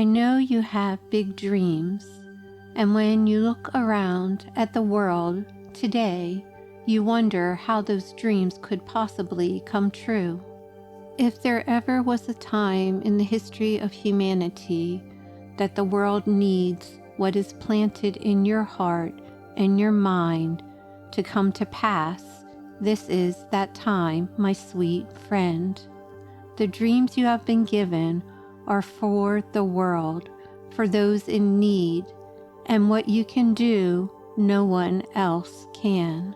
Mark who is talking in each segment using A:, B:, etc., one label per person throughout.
A: I know you have big dreams, and when you look around at the world today, you wonder how those dreams could possibly come true. If there ever was a time in the history of humanity that the world needs what is planted in your heart and your mind to come to pass, this is that time, my sweet friend. The dreams you have been given are for the world, for those in need, and what you can do, no one else can.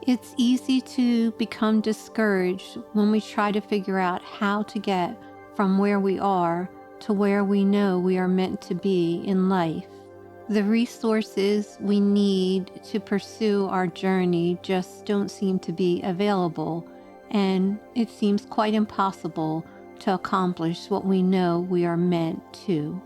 A: It's easy to become discouraged when we try to figure out how to get from where we are to where we know we are meant to be in life. The resources we need to pursue our journey just don't seem to be available, and it seems quite impossible to accomplish what we know we are meant to.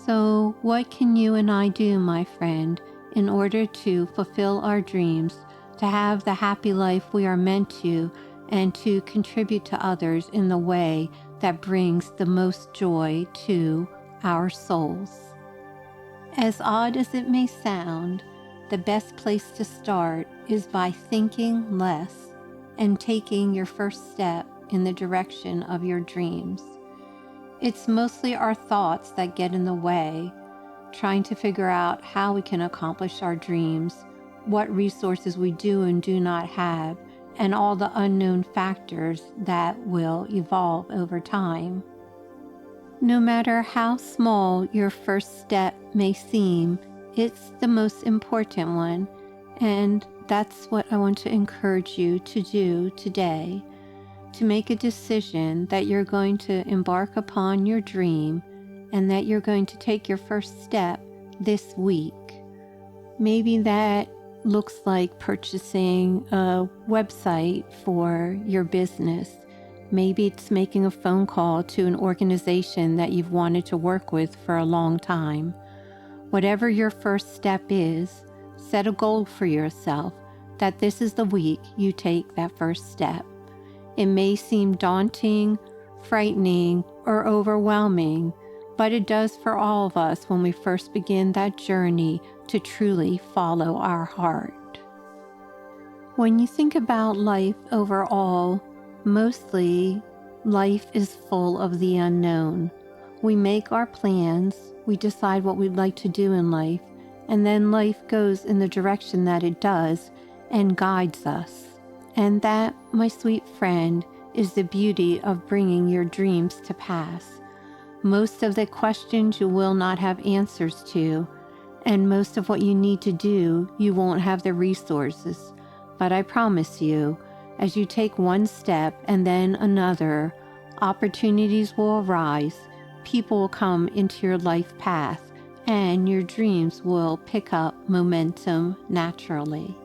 A: So, what can you and I do, my friend, in order to fulfill our dreams, to have the happy life we are meant to, and to contribute to others in the way that brings the most joy to our souls? As odd as it may sound, the best place to start is by thinking less and taking your first step in the direction of your dreams. It's mostly our thoughts that get in the way, trying to figure out how we can accomplish our dreams, what resources we do and do not have, and all the unknown factors that will evolve over time. No matter how small your first step may seem, it's the most important one, and that's what I want to encourage you to do today, to make a decision that you're going to embark upon your dream and that you're going to take your first step this week. Maybe that looks like purchasing a website for your business. Maybe it's making a phone call to an organization that you've wanted to work with for a long time. Whatever your first step is, set a goal for yourself that this is the week you take that first step. It may seem daunting, frightening, or overwhelming, but it does for all of us when we first begin that journey to truly follow our heart. When you think about life overall, mostly life is full of the unknown. We make our plans, we decide what we'd like to do in life, and then life goes in the direction that it does and guides us. And that, my sweet friend, is the beauty of bringing your dreams to pass. Most of the questions you will not have answers to, and most of what you need to do, you won't have the resources. But I promise you, as you take one step and then another, opportunities will arise, people will come into your life path, and your dreams will pick up momentum naturally.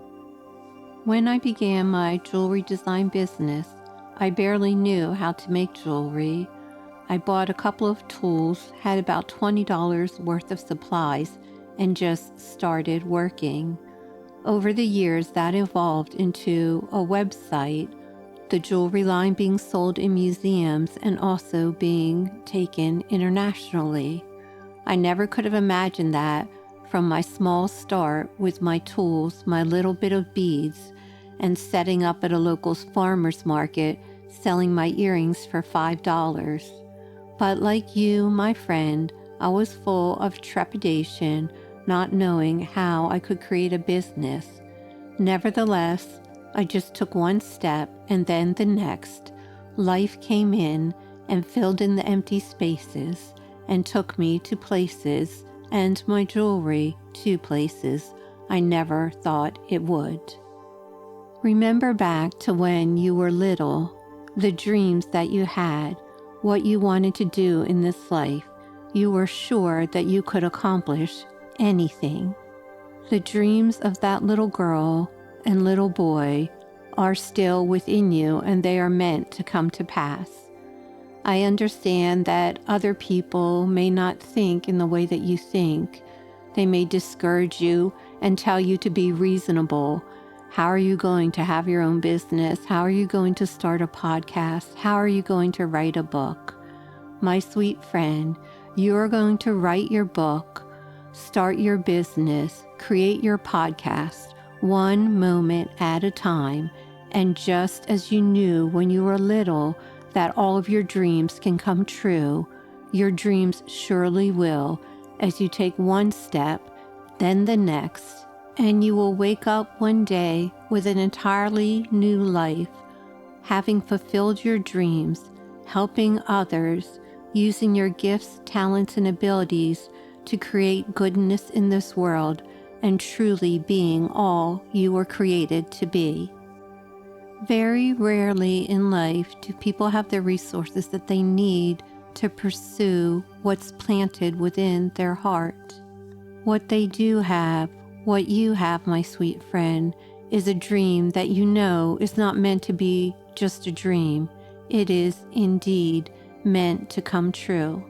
A: When I began my jewelry design business, I barely knew how to make jewelry. I bought a couple of tools, had about $20 worth of supplies, and just started working. Over the years, that evolved into a website, the jewelry line being sold in museums and also being taken internationally. I never could have imagined that from my small start with my tools, my little bit of beads, and setting up at a local farmer's market, selling my earrings for $5. But like you, my friend, I was full of trepidation, not knowing how I could create a business. Nevertheless, I just took one step and then the next. Life came in and filled in the empty spaces and took me to places, and my jewelry to places I never thought it would. Remember back to when you were little, the dreams that you had, what you wanted to do in this life. You were sure that you could accomplish anything. The dreams of that little girl and little boy are still within you, and they are meant to come to pass. I understand that other people may not think in the way that you think. They may discourage you and tell you to be reasonable. How are you going to have your own business? How are you going to start a podcast? How are you going to write a book? My sweet friend, You're going to write your book, start your business, create your podcast, one moment at a time. And just as you knew when you were little that all of your dreams can come true, your dreams surely will as you take one step, then the next, and you will wake up one day with an entirely new life, having fulfilled your dreams, helping others, using your gifts, talents, and abilities to create goodness in this world, and truly being all you were created to be. Very rarely in life do people have the resources that they need to pursue what's planted within their heart. What they do have, what you have, my sweet friend, is a dream that you know is not meant to be just a dream. It is indeed meant to come true.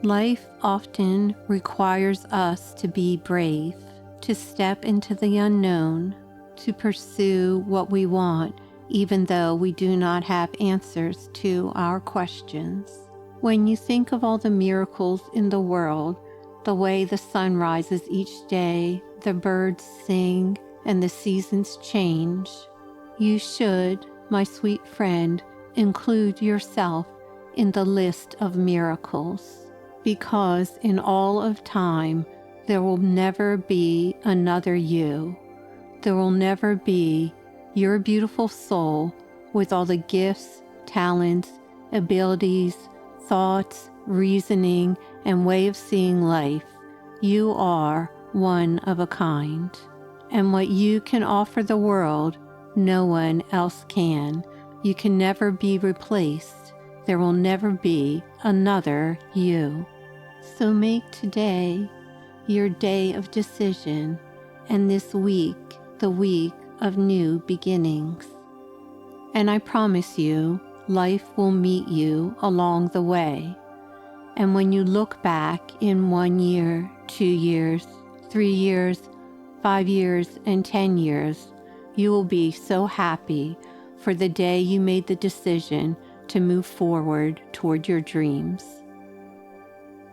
A: Life often requires us to be brave, to step into the unknown, to pursue what we want, even though we do not have answers to our questions. When you think of all the miracles in the world, the way the sun rises each day, the birds sing, and the seasons change, you should, my sweet friend, include yourself in the list of miracles, because in all of time, there will never be another you. There will never be your beautiful soul with all the gifts, talents, abilities, thoughts, reasoning, and way of seeing life. You are one of a kind. And what you can offer the world, no one else can. You can never be replaced. There will never be another you. So make today your day of decision, and this week the week of new beginnings. And I promise you, life will meet you along the way. And when you look back in 1 year, 2 years, 3 years, 5 years, and 10 years, you will be so happy for the day you made the decision to move forward toward your dreams.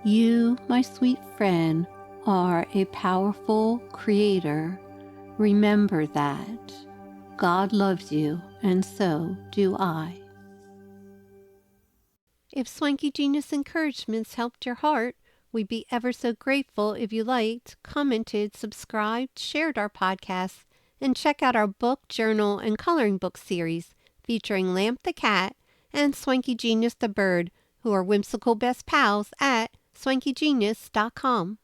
A: You, my sweet friend, are a powerful creator. Remember that. God loves you, and so do I. If Swanky Genius encouragements helped your heart, we'd be ever so grateful if you liked, commented, subscribed, shared our podcast, and check out our book, journal, and coloring book series featuring Lamp the cat and Swanky Genius the bird, who are whimsical best pals at swankygenius.com.